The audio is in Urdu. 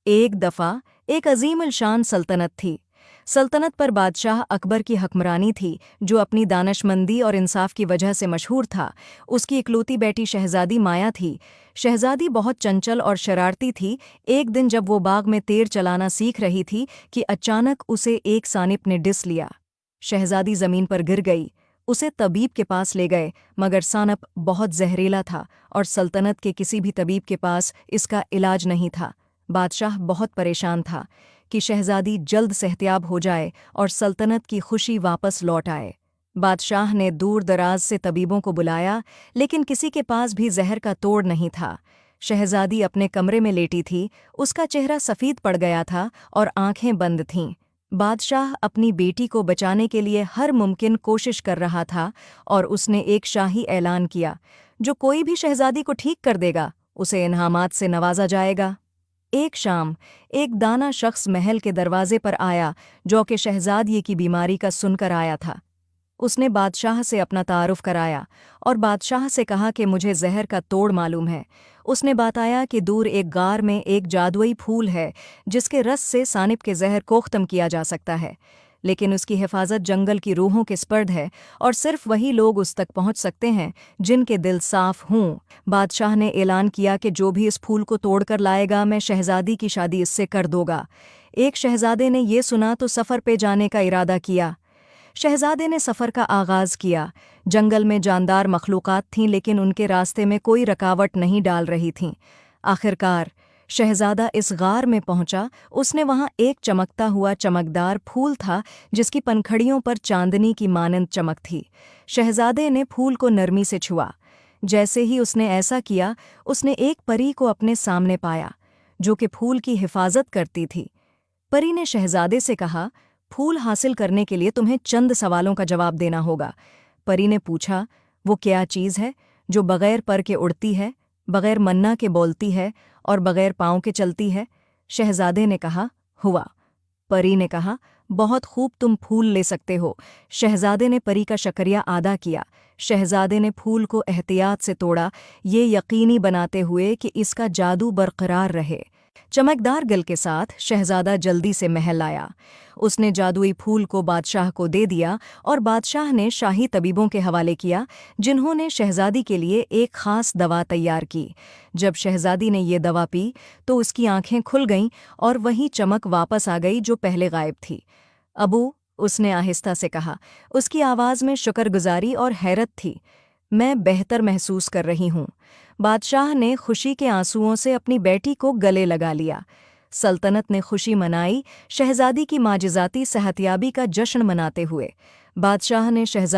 ایک دفعہ ایک عظیم الشان سلطنت تھی۔ سلطنت پر بادشاہ اکبر کی حکمرانی تھی، جو اپنی دانشمندی اور انصاف کی وجہ سے مشہور تھا۔ اس کی اکلوتی بیٹی شہزادی مایا تھی۔ شہزادی بہت چنچل اور شرارتی تھی۔ ایک دن جب وہ باغ میں تیر چلانا سیکھ رہی تھی کہ اچانک اسے ایک سانپ نے ڈس لیا۔ شہزادی زمین پر گر گئی۔ اسے طبیب کے پاس لے گئے، مگر سانپ بہت زہریلا تھا اور سلطنت کے کسی بھی طبیب کے پاس اس کا علاج نہیں تھا۔ بادشاہ بہت پریشان تھا کہ شہزادی جلد صحتیاب ہو جائے اور سلطنت کی خوشی واپس لوٹ آئے۔ بادشاہ نے دور دراز سے طبیبوں کو بلایا، لیکن کسی کے پاس بھی زہر کا توڑ نہیں تھا۔ شہزادی اپنے کمرے میں لیٹی تھی، اس کا چہرہ سفید پڑ گیا تھا اور آنکھیں بند تھیں۔ بادشاہ اپنی بیٹی کو بچانے کے لیے ہر ممکن کوشش کر رہا تھا اور اس نے ایک شاہی اعلان کیا، جو کوئی بھی شہزادی کو ٹھیک کر دے گا اسے انعامات سے نوازا جائے گا۔ ایک شام ایک دانا شخص محل کے دروازے پر آیا، جو کہ شہزادی کی بیماری کا سن کر آیا تھا۔ اس نے بادشاہ سے اپنا تعارف کرایا اور بادشاہ سے کہا کہ مجھے زہر کا توڑ معلوم ہے۔ اس نے بتایا کہ دور ایک غار میں ایک جادوئی پھول ہے جس کے رس سے سانپ کے زہر کو ختم کیا جا سکتا ہے، لیکن اس کی حفاظت جنگل کی روحوں کے سپرد ہے اور صرف وہی لوگ اس تک پہنچ سکتے ہیں جن کے دل صاف ہوں۔ بادشاہ نے اعلان کیا کہ جو بھی اس پھول کو توڑ کر لائے گا، میں شہزادی کی شادی اس سے کر دوں گا۔ ایک شہزادے نے یہ سنا تو سفر پہ جانے کا ارادہ کیا۔ شہزادے نے سفر کا آغاز کیا۔ جنگل میں جاندار مخلوقات تھیں، لیکن ان کے راستے میں کوئی رکاوٹ نہیں ڈال رہی تھیں۔ آخرکار شہزادہ اس غار میں پہنچا۔ اس نے وہاں ایک چمکتا ہوا چمکدار پھول تھا جس کی پنکھڑیوں پر چاندنی کی مانند چمک تھی۔ شہزادے نے پھول کو نرمی سے چھوا۔ جیسے ہی اس نے ایسا کیا، اس نے ایک پری کو اپنے سامنے پایا، جو کہ پھول کی حفاظت کرتی تھی۔ پری نے شہزادے سے کہا، پھول حاصل کرنے کے لیے تمہیں چند سوالوں کا جواب دینا ہوگا۔ پری نے پوچھا، وہ کیا چیز ہے جو بغیر پر کے اڑتی ہے، بغیر منہ کے بولتی ہے اور بغیر پاؤں کے چلتی ہے؟ شہزادے نے کہا، ہوا۔ پری نے کہا، بہت خوب، تم پھول لے سکتے ہو۔ شہزادے نے پری کا شکریہ ادا کیا۔ شہزادے نے پھول کو احتیاط سے توڑا، یہ یقینی بناتے ہوئے کہ اس کا جادو برقرار رہے۔ چمکدار گل کے ساتھ شہزادہ جلدی سے محل آیا۔ اس نے جادوئی پھول کو بادشاہ کو دے دیا اور بادشاہ نے شاہی طبیبوں کے حوالے کیا، جنہوں نے شہزادی کے لیے ایک خاص دوا تیار کی۔ جب شہزادی نے یہ دوا پی تو اس کی آنکھیں کھل گئیں اور وہی چمک واپس آ گئی جو پہلے غائب تھی۔ ابو، اس نے آہستہ سے کہا، اس کی آواز میں شکر گزاری اور حیرت تھی، میں بہتر محسوس کر رہی ہوں۔ بادشاہ نے خوشی کے آنسوؤں سے اپنی بیٹی کو گلے لگا لیا۔ سلطنت نے خوشی منائی، شہزادی کی معجزاتی صحتیابی کا جشن مناتے ہوئے۔ بادشاہ نے شہزادی